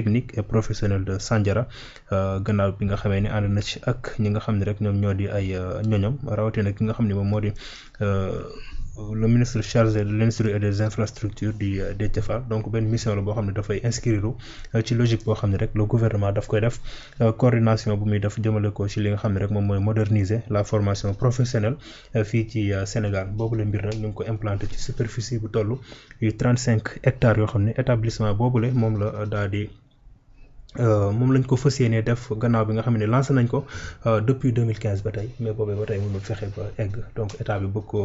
technique et professionnel de Sandiara gannaaw bi nga xamee ni ànd na ci ak ñi nga xam ne rek ñoom ñoo di ay ñoñom rawatina ki nga xam ne moom moo di le ministre chargé de l'industrie et des infrastructures di Déthié Fall donc benn mission la boo xam ne dafay inscrire ci logique boo xam ne rek le gouvernement daf koy def coordination bu muy def jëmale ko ci li nga xam ne rek moom mooy moderniser la formation professionnelle fii ci Sénégal boobu la mbir nag ñu ngi ko implanté ci superficie bu toll 35 hectares yoo xam ne établissement boobule moom la daal di moom lañ ko fas yéenee def gannaaw bi nga xam ne lancé nañ ko depuis 2015 ba tey mais boobee ba tey mënul fexe ba egg donc état bi bëgg ko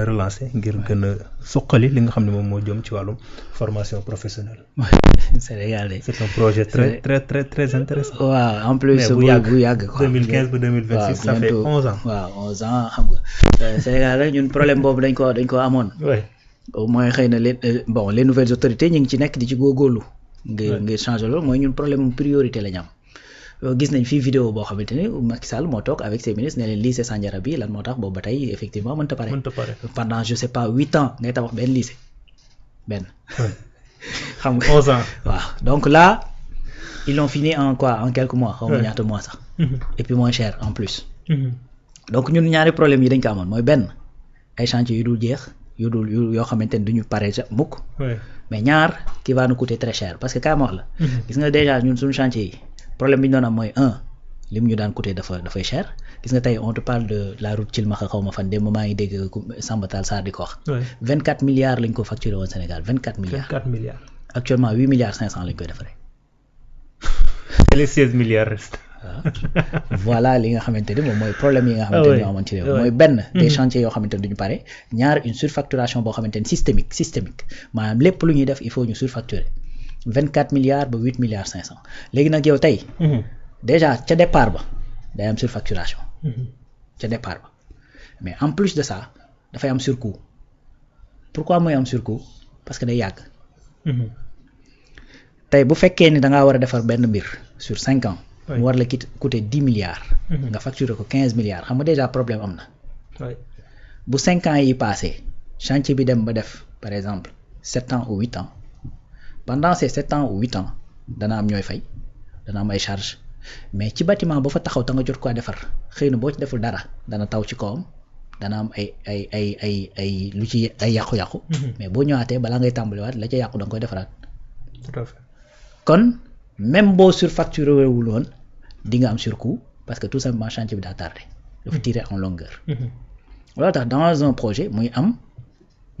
relancer ngir gën a suqali li nga xam ne moom moo jëm ci wàllum formation professionnelle. Sénégal de. C'est un projet très intéressant. waaw en plus bu yàgg quoi 2015 ba 2026 ça fait 11 ans. waaw 11 ans xam nga Sénégal rek ñun problème boobu dañ ko amoon. oui au moins xëy na les nouvelles autorités ñu ngi ci nekk di ci góorgóorlu. ngir changer loolu mooy ñun problème priorité la ñu am gis nañ fii vidéo boo xamante ni Macky Sall moo toog avec ses ministres ne leen lycée Sandiara bi lan moo tax boobu ba tey effectivement mënta pare pendant je sais pas 8 ans ngay tabax benn lycée benn xam nga 11 ans waaw donc là ils l'ont fini en quelques mois xaw ma ñaata mois sax et puis moins cher en plus donc ñun ñaari problème yi dañ ko amoon mooy benn ay chantier yu dul jeex yoo xamante ni duñu pare mukk mais ñaar qui va nous coûter très cher parce que kaay ma wax la gis nga déjà ñun suñu chantier yi problème bi ñu doon am mooy lim ñu daan coûter dafay cher gis nga tey on te parle de la route Thilmakha xaw ma fan démb maa ngi dégg Samba Tall Sarr di ko wax 24 milliards lañ ko facturé woon Sénégal 24 milliards actuellement 8 milliards 500 lañ koy defaree les 16 milliards restent voilà li nga xamante ni moom mooy problème yi nga xamante ni ñoo amoon ci réew mooy benn des chantiers yoo xamante ni duñu pare ñaar une surfacturation boo xamante ni systémique maanaam lépp lu ñuy def il faut ñu surfacturer 24 milliards ba 8 milliards 500 léegi nag yow tey déjà ca départ ba day am surfacturation ca départ ba mais en plus de ça dafay am surcoût pourquoi mooy am surcoût parce que day yàgg tey bu fekkee ni da ngaa war a defar benn mbir sur 5 ans mu war la coûter 10 milliards nga facturer ko 15 milliards xam nga déjà problème am na bu 5 ans yi passé chantier bi dem ba def par exemple 7 ans ou 8 ans pendant ces 7 ans ou 8 ans dana am ñooy fay dana am ay charges mais ci bâtiment ba fa taxaw ta nga jot ko defar xëy na boo ci deful dara dana taw ci kawam dana am ay lu ci ay yàqu-yàqu mais boo ñëwaatee balaa ngay tàmbaliwaat la ca yàqu da nga koy defaraat tout à fait kon même boo surfacturé wul woon di nga am surcoût parce que tout simplement chantier bi daa tardé dafa tirer en longueur loolu tax dans un projet muy am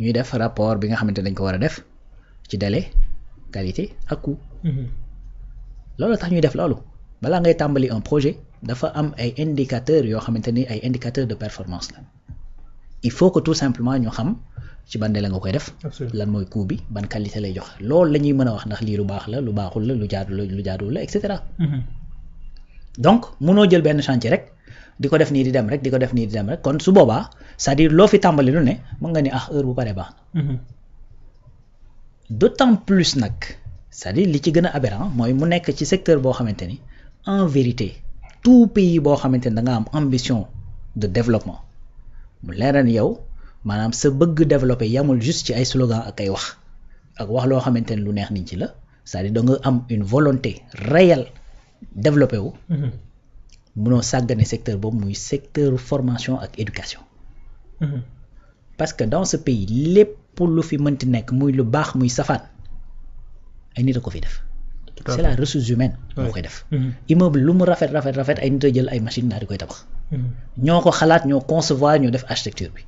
ñuy def rapport bi nga xamante dañ ko war a def ci délai qualité ak coût loolu tax ñuy def loolu balaa ngay tàmbali un projet dafa am ay indicateurs yoo xamante ni ay indicateurs de performance la il faut que tout simplement ñu xam ci ban délai nga koy def lan mooy coût bi ban qualité lay jox loolu la ñuy mën a wax ndax lii lu baax la lu baaxul la lu jaaduwul la et cetera donc mënoo jël benn chantier rek di ko def nii di dem rek kon su boobaa c'est-à-dire loo fi tàmbali lu ne mën nga ni heure bu paree baax na d'autant plus nag c'est-à-dire li ci gën a aberrant mooy mu nekk ci secteur boo xamante ni en vérité tout pays boo xamante ni da nga am ambition de développement mu leer ni yow maanaam sa bëgg développer yamul juste ci ay slogan ak ay wax loo xamante ni lu neex nit ci la c'est-à-dire da nga am une volonté réelle développer wu mënoo sàggane secteur boobu muy secteur formation ak éducation parce que dans ce pays lépp lu fi mënti nekk muy lu baax muy safaan ay nit a ko fi def c'est la ressource humaine moo koy def immeuble lu mu rafet ay nit a jël ay machine daal di koy tabax ñoo ko xalaat ñoo concevoir ñoo def architecture bi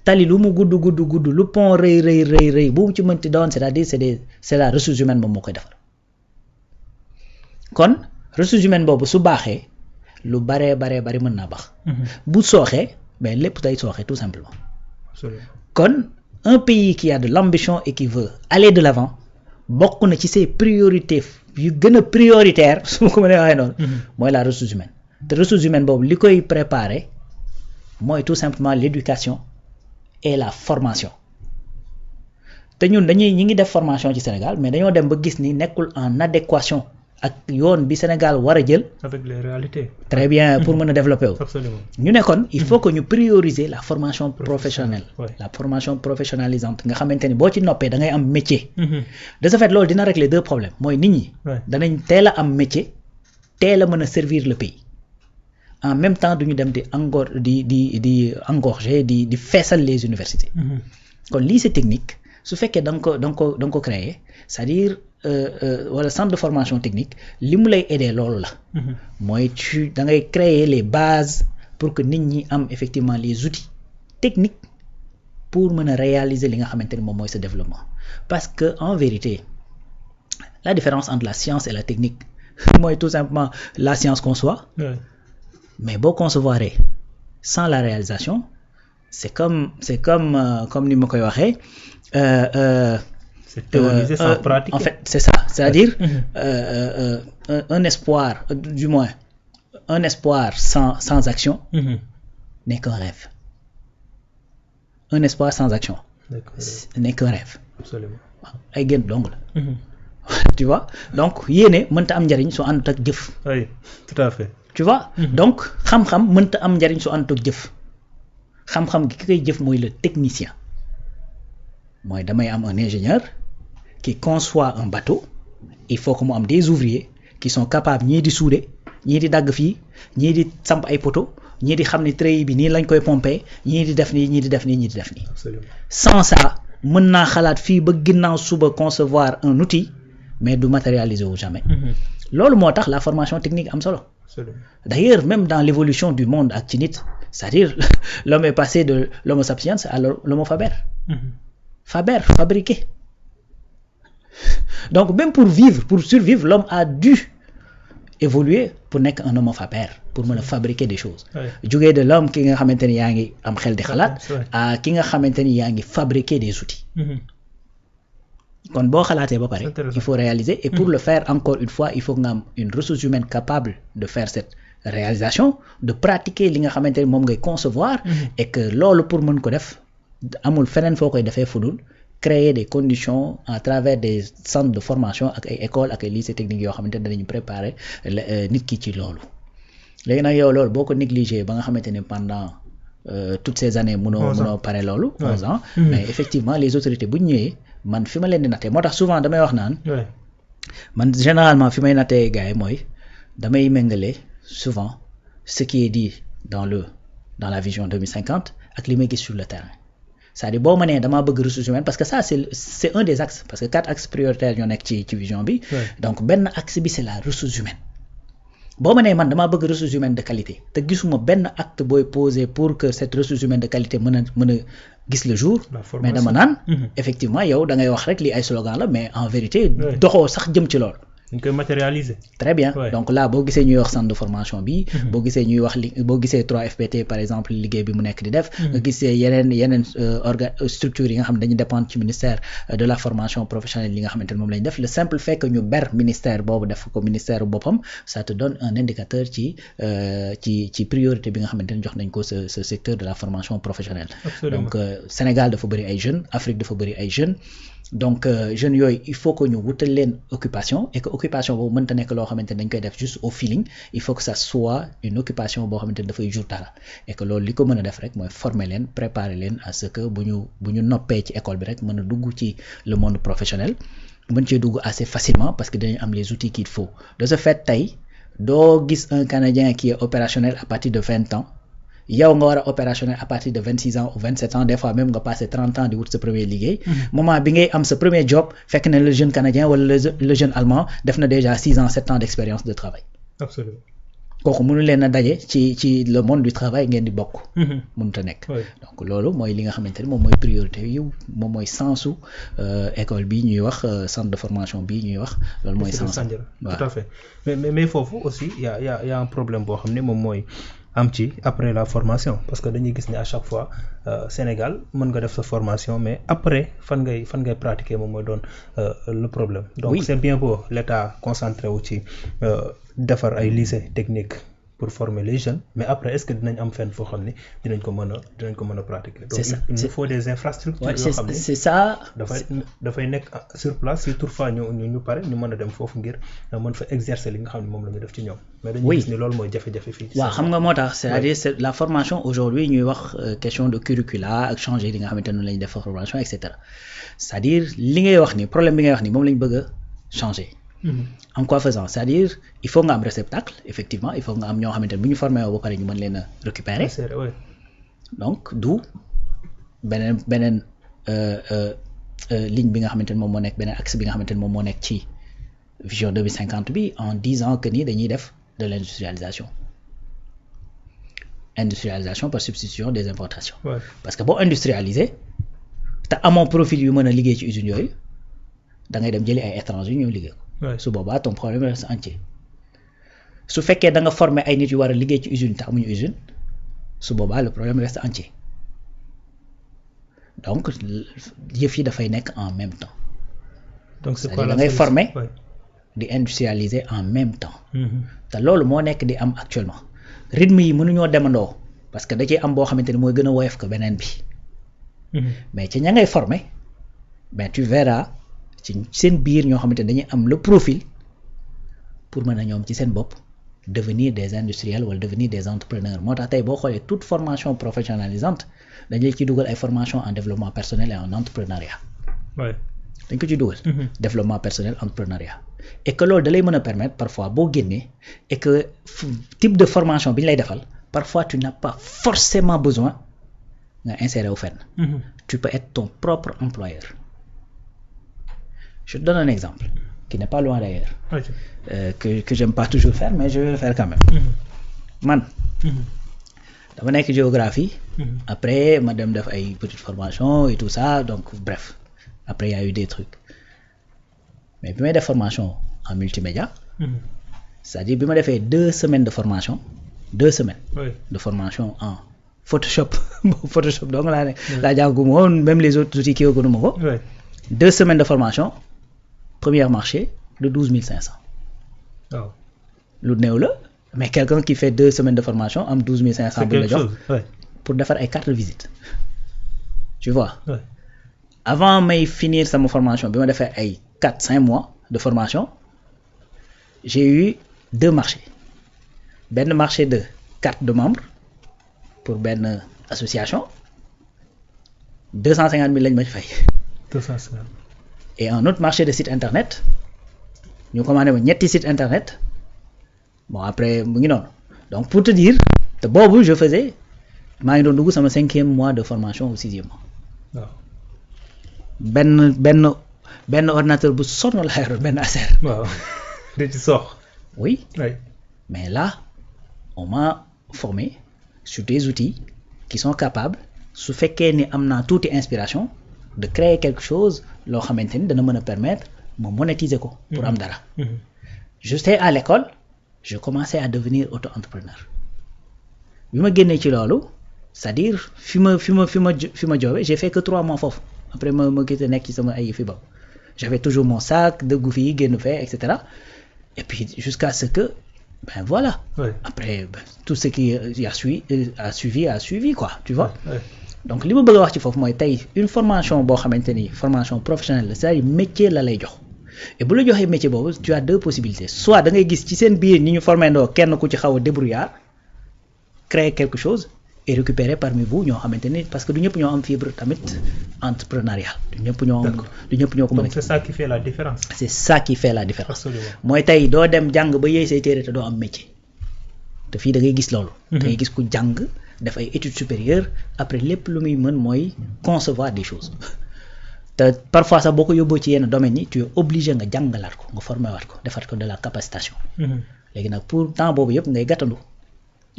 tali lu mu gudd lu pont rëy bu mu ci mënti doon c'est-à-dire c'est la ressource humaine moom moo koy defar kon ressource humaine boobu su baaxee lu baree mën naa baax bu sooxee mais lépp day sooxee tout simplement kon un pays qui a de l'ambition et qui veut aller de l'avant bokk na ci ses priorités yu gën a prioritaire su ma ko mënee waxee noonu mooy la ressource humaine te ressource humaine boobu li koy préparer mooy tout simplement l'éducation et la formation te ñun ñi ngi def formation ci Sénégal mais dañoo dem ba gis ni nekkul en adéquation ak yoon bi Sénégal war a jël. avec les réalités. très bien pour mën a développer wu. Absolument. ñu ne kon il faut que ñu prioriser la formation professionnelle. Ouais. la formation professionnalisante nga xamante ni boo ci noppee da ngay am métier. de ce fait loolu dina régler deux problèmes mooy nit ñi. Ouais. danañ teel a am métier teel a mën a servir le pays en même temps duñu dem di engorger di feesal les universités. kon lycée technique su fekkee da nga ko créer c'est-à-dire wala centre de formation technique li mu lay aider loolu la. mooy da ngay créer les bases pour que nit ñi am effectivement les outils techniques pour mën a réaliser li nga xamante ni moom mooy ce développement parce que en vérité la différence entre la science et la technique mooy tout simplement la science conçoit. Ouais. mais boo concevoir sans la réalisation c'est comme ni ma koy waxee. C'est théorisé sans pratiquer. En fait c'est ça c'est-à-dire un espoir du moins un espoir sans action n'est qu'un rêve. Un espoir sans action n'est qu'un rêve. Absolument. ay gént dong la. tu vois donc yéene mënta am njariñ su àndut ak jëf. Oui, tout à fait. tu vois donc xam-xam mënta am njariñ su àndut ak jëf xam-xam gi ki koy jëf mooy le technicien mooy damay am un ingénieur qui conçoit un bateau il faut que mu am des ouvriers qui sont capables ñii di souder ñii di dagg fii ñii di samp ay poteaux ñii di xam ni treillis bi nii lañ koy pomper ñii di def nii ñii di def nii ñii di def nii. Absolument. sans ça mën naa xalaat fii ba ginnaaw suba concevoir un outil mais du matérialiser wu jamais. loolu moo tax la formation technique am solo. Absolument. D'ailleurs même dans l'évolution du monde ak ci nit c'est-à-dire l'homme est passé de l'homo sapiens à l'homo faber. Faber, fabriquer. Donc même pour vivre, pour survivre, l'homme a dû évoluer pour nekk un homo faber, pour mën a fabriquer des choses. jógee de l'homme ki nga xamante ni yaa ngi am xel di xalaat à ki nga xamante ni yaa ngi fabriquer des outils. kon boo xalaatee ba pare il faut réaliser et pour le faire encore une fois il faut nga am une ressource humaine capable de faire cette réalisation de pratiquer li nga xamante ni moom ngay concevoir et que loolu pour mën ko def amul feneen foo koy defee fudul créer des conditions à travers des centres de formation ak ay écoles ak ay lycées techniques yoo xamante ne danañu préparer nit ki ci loolu léegi nag yow loolu boo ko négligé ba nga xamante ne pendant toutes ces années mënoo pare loolu 11 ans mais effectivement les autorités bu ñu ñëwee man fi ma leen di nattee moo tax souvent damay wax naan man généralement fi may nattee gars yi mooy damay méngale souvent ce qui est dit dans la vision 2050 ak li may gis sur le terrain c'est-à-dire boo ma nee damaa bëgg ressources humaines parce que ça c'est un des axes parce que 4 axes prioritaires ñoo nekk ci vision bi donc benn axe bi c'est la ressource humaine boo ma nee man damaa bëgg ressources humaines de qualité te gisuma benn acte booy poser pour que cette ressource humaine de qualité mën a gis le jour mais dama naan effectivement yow da ngay wax rek li ay slogan la mais en vérité doxoo sax jëm ci loolu dañ koy matérialiser. très bien donc là boo gisee ñuy wax centre de formation bi boo gisee ñuy wax boo gisee 3FPT par exemple liggéey bi mu nekk di def nga gisee yeneen structures yi nga xam ne dañu dépendre ci ministère de la formation professionnelle yi nga xamante ne moom lañu def le simple fait que ñu ber ministère boobu def ko ministère boppam ça te donne un indicateur ci priorité bi nga xamante ne jox nañ ko ce secteur de la formation professionnelle. Absolument. Donc Sénégal dafa bëri ay jeunes Afrique dafa bëri ay jeunes donc jeunes yooyu il faut que ñu wutal leen occupation et que occupation boobu mënta nekk loo xamante ne dañ koy def juste au feeling il faut que ça soit une occupation boo xamante ne dafay jur dara et que loolu li ko mën a def rek mooy former leen préparer leen à ce que bu ñu noppee ci école bi rek mën a dugg ci le monde professionnel mën cee dugg assez facilement parce que dañu am les outils qu'il faut de ce fait tey doo gis un Canadien qui est opérationnel à partir de 20 ans yow nga war a opérationnel à partir de 26 ans ou 27 ans des fois même nga passé 30 ans di wut sa premier liggéey moment bi ngay am sa premier job fekk na le jeune canadien wala le jeune allemand def na déjà 6 ans 7 ans d'expérience de travail. Absolument. kooku mënu leen a daje ci le monde du travail ngeen di bokk. mënut a nekk. donc loolu mooy li nga xamante ni moom mooy priorité yi moom mooy sensu école bi ñuy wax centre de formation bi ñuy wax. loolu mooy sens tout à fait mais foofu aussi y a un problème boo xam ne moom mooy am ci après la formation parce que dañuy gis ne à chaque fois Sénégal mën nga def sa formation mais après fan ngay pratiquer moom mooy doon le problème. Donc c'est bien beau l'État concentré wu ci defar ay lycée technique pour former les jeunes mais après est-ce que dinañ am fenn foo xam ne dinañ ko mën a pratiquer. C'est ça. Donc il nous faut des infrastructures. Ouais, yoo xam ne c'est ça. dafay nekk sur place si toutefois ñu pare ñu mën a dem foofu ngir mën fa exercer li nga xam ne moom la ñu def ci ñoom. mais dañuy gis ni loolu mooy jafe-jafe fii. waaw xam nga moo tax c'est-à-dire c'est la formation aujourd'hui ñuy wax question de curricula ak changer li nga xamante ne la ñuy def formation et cetera c'est-à-dire li ngay wax ni problème bi ngay wax ni moom la ñu bëgg a changer. En quoi faisant, c'est-à-dire il faut nga am réceptacle effectivement il faut nga am ñoo xamante ne bu ñu formé woo ba pare ñu mën leen a récupérer. Donc d'où beneen ligne bi nga xamante ne moom moo nekk beneen axe bi nga xamante ne moom moo nekk ci vision 2050 bi en disant que ni dañuy def de l'industrialisation par substitution des importations. Parce que boo industrialiser te amoo profil yu mën a liggéey ci usines yooyu da ngay dem jëli ay étrangers ñëw liggéey ko. su boobaa ton problème reste entier su fekkee da nga former ay nit yu war a liggéey ci usine te amuñu usine su boobaa le problème reste entier donc yëf yi dafay nekk en même temps. Donc c'est quoi da ngay former di industrialiser en même temps. te loolu moo nekk di am actuellement rythme yi mënuñoo demandoo parce que da ciy am boo xamante ni mooy gën a woyof ko beneen bi. mais ci ña ngay former ben tu verras ci seen biir ñoo xamante ne dañuy am le profil pour mën a ñoom ci seen bopp devenir des industriels wala devenir des entrepreneurs moo tax tey boo xoolee toute formation professionnalisante dañu ci dugal ay formation en développement personnel et en entrepreneuriat. dañ ko ci dugal. Développement personnel entrepreneuriat et que loolu da lay mën a permettre parfois boo génnee et que type de formation bi ñu lay defal parfois tu n'as pas forcément besoin nga insérer wu fenn. Tu peux être ton propre employeur. Je te donne un exemple qui n'est pas loin d'ailleurs. Que j'aime pas toujours faire mais je vais le faire quand même. Man dama nekk géographie. Après ma dem def ay petite formation et tout ça donc bref après il y a eu des trucs mais bi may def formation en multimédia. C'est-à-dire bi ma defee 2 semaines de formation 2 semaines. De formation en Photoshop Photoshop donc laa jànguma woon même les autres outils kii yoo gënuma ko. 2 semaines de formation premier marché de 12 500. waaw lu néew la mais quelqu'un qui fait 2 semaines de formation am 12 500 bu la jox pour defar ay carte de visite tu vois. Avant may finir sama formation bi ma defee ay 4-5 mois de formation j'ai eu 2 marchés benn marché de carte de membre pour benn association 250 000 lañ ma ci fay. 250. Et un autre marché de site internet ñu commandé ma ñetti site internet bon après mu ngi noonu donc pour te dire te boobu je faisais maa ngi doon dugg sama 5e mois de formation au 6e mois. waaw benn ordinateur bu sonn laa yor benn affaire. waaw da ci sox. Oui. Mais là on m'a formé sur des outils qui sont capables su fekkee ni am naa tuuti inspiration de créer quelque chose loo xamante ni dana mën a permettre ma monétiser ko pour am dara. J'étais à l'école je commençais à devenir auto-entrepreneur bi ma génnee ci loolu c'est-à-dire fi ma joobee j'ai fait que 3 mois foofu après ma gis nekk ci sama ay fi bopp j'avais toujours mon sac dëggu fii génn fee et cetera et puis jusqu'à ce que ben voilà. Après tout ce qui a suivi quoi tu vois. Donc li ma bëgg a wax ci foofu mooy tey une formation boo xamante ni formation professionnelle la c'est-à-dire métier la lay jox et bu la joxee métier boobu tu as 2 possibilités soit da ngay gis ci seen biir ñi ñu formé ndoo kenn ku ci xaw a débrouillard créer quelque chose et récupérer parmi vous ñoo xamante ni parce que du ñëpp ñoo am fibre tamit entrepreneuriale du ñëpp ñoo ko mën a. Donc c'est ça qui fait la différence. C'est ça qui fait la différence. Absolument. Mooy tey doo dem jàng ba yéey say téere te doo am métier te fii da ngay gis loolu. da ngay gis ku jàng def ay études supérieures après lépp lu muy mën mooy concevoir des choses te parfois sax boo ko yóbboo ci yenn domaines yi tu es obligé nga jàngalaat ko nga formé waat ko defar ko de la capacitation. Léegi nag pour temps boobu yëpp ngay gàttandu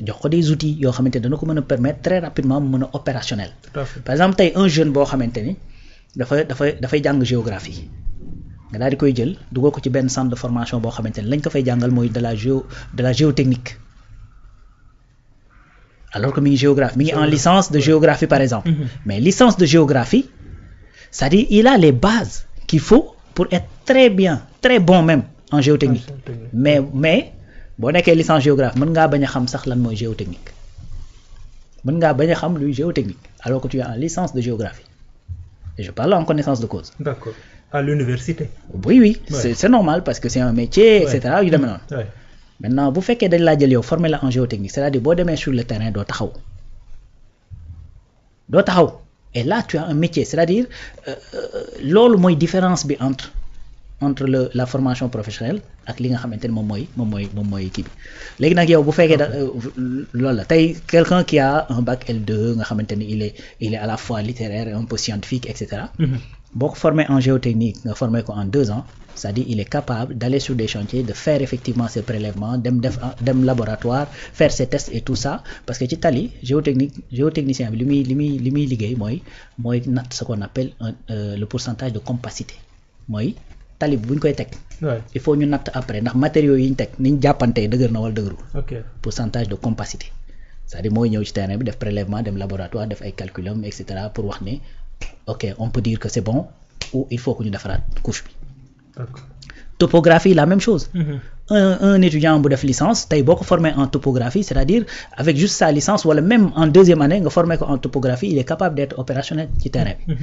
jox ko des outils yoo xamante ne dana ko mën a permettre très rapidement mu mën a opérationnel. Par exemple tey un jeune boo xamante ni dafay jàng géographie nga daal di koy jël dugal ko ci benn centre de formation boo xamante ni lañ ko fay jàngal mooy de la géotechnique. Alors que mi ngi géographie mi ngi en licence de géographie par exemple. Mais licence de géographie c'est-à-dire il a les bases qu'il faut pour être très bon même en géotechnique. Mais boo nekkee licence géographie mën ngaa bañ a xam sax lan mooy géotechnique mën ngaa bañ a xam luy géotechnique alors que tu es en licence de géographie et je parle en connaissance de cause. D'accord. À l'université. Oui, Ouais. c'est normal parce que c'est un métier, et cetera yu demee noonu. Ouais. Maintenant bu fekkee dañ laa jël yow former la en géotechnique c'est-à-dire boo demee sur le terrain doo taxaw et là tu as un métier c'est-à-dire loolu mooy différence bi entre la formation professionnelle ak li nga xamante ne moom mooy kii bi léegi nag yow bu fekkee loolu la tey quelqu'un qui a un bac L2 nga xamante ni il est à la fois littéraire et un peu scientifique et cetera. boo ko formé en géotechnique nga formé ko en 2 ans c'est-à-dire il est capable d'aller sur des chantiers de faire effectivement ses prélèvements dem laboratoire faire ses tests et tout ça parce que ci tali géotechnicien bi li muy liggéey mooy natt ce qu'on appelle le pourcentage de compacité mooy tali bi bu ñu koy teg. il faut ñu natt après ndax matériaux yi ñu teg ni ñu jàppantee dëgër na wala dëgëru. Ok. pourcentage de compacité c'est-à-dire mooy ñëw ci terrain bi def prélèvement dem laboratoire def ay calculum et cetera pour wax ne ok on peut dire que c'est bon ou il faut que ñu defaraat couche bi. D'accord. Topographie la même chose. un étudiant bu def licence tey boo ko formé en topographie c'est-à-dire avec juste sa licence wala même en 2e année nga formé ko en topographie il est capable d'être opérationnel ci terrain bi.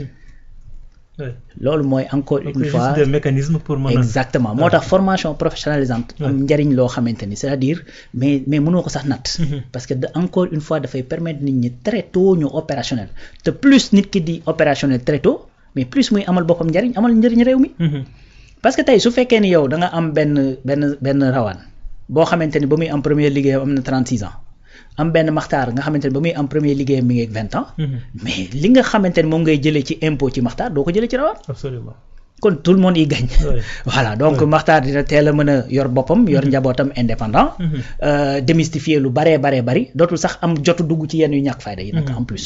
loolu mooy encore une fois juste des mécanismes pour mën a. exactement moo tax formation professionnalisante am njariñ loo xamante ni c'est-à-dire mais mënoo ko sax natt. parce que encore une fois dafay permettre nit ñi très tôt ñu opérationnel te plus nit ki di opérationnel très tôt mais plus muy amal boppam njariñ amal njariñ réew mi. parce que tey su fekkee ni yow da nga am benn rawaan boo xamante ni ba muy am premier liggéeyam am na 36 ans am benn maxtaar nga xamante ni ba muy am premier liggéeyam mi ngi 20 ans. mais li nga xamante ni moom ngay jëlee ci impôt ci maxtaar doo ko jëlee ci rawaan. Absolument. kon tout le monde y gagne. voilà donc maxtaar dina teel a mën a yor boppam yor njabootam indépendant. démystifier lu baree bari dootul sax am jotu dugg ci yenn yu ñàkk fayda yi nag en plus.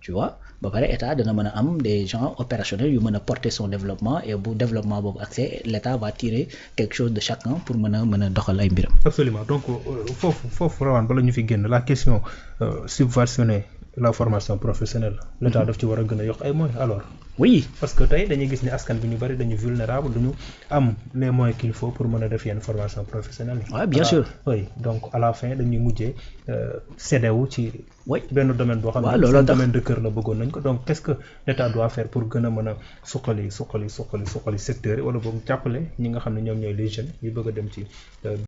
tu vois ba pare état dana mën a am des gens opérationnels yu mën a porter son développement et bu développement boobu accès l'état va tirer quelque chose de chacun pour mën a doxal ay mbiram. Absolument donc foofu rawaan bala ñu fi génn la question subventionner la formation professionnelle l'état daf ci war a gën a yokk ay moyens alors. oui parce que tey dañuy gis ni askan bi ñu bari dañu vulnérable duñu am les moyens qu'il faut pour mën a def yenn formation professionnelle yi. waaw bien sûr. oui donc à la fin dañuy mujjee cédé wu ci. oui benn domaine boo xam ne. waaw looloo tax domaine de cœur la bëggoon nañ ko donc qu'est-ce que l'état doit faire pour gën a mën a suqali secteur yi wala boog jàppale ñi nga xam ne ñoom ñooy les jeunes yu bëgg a dem ci.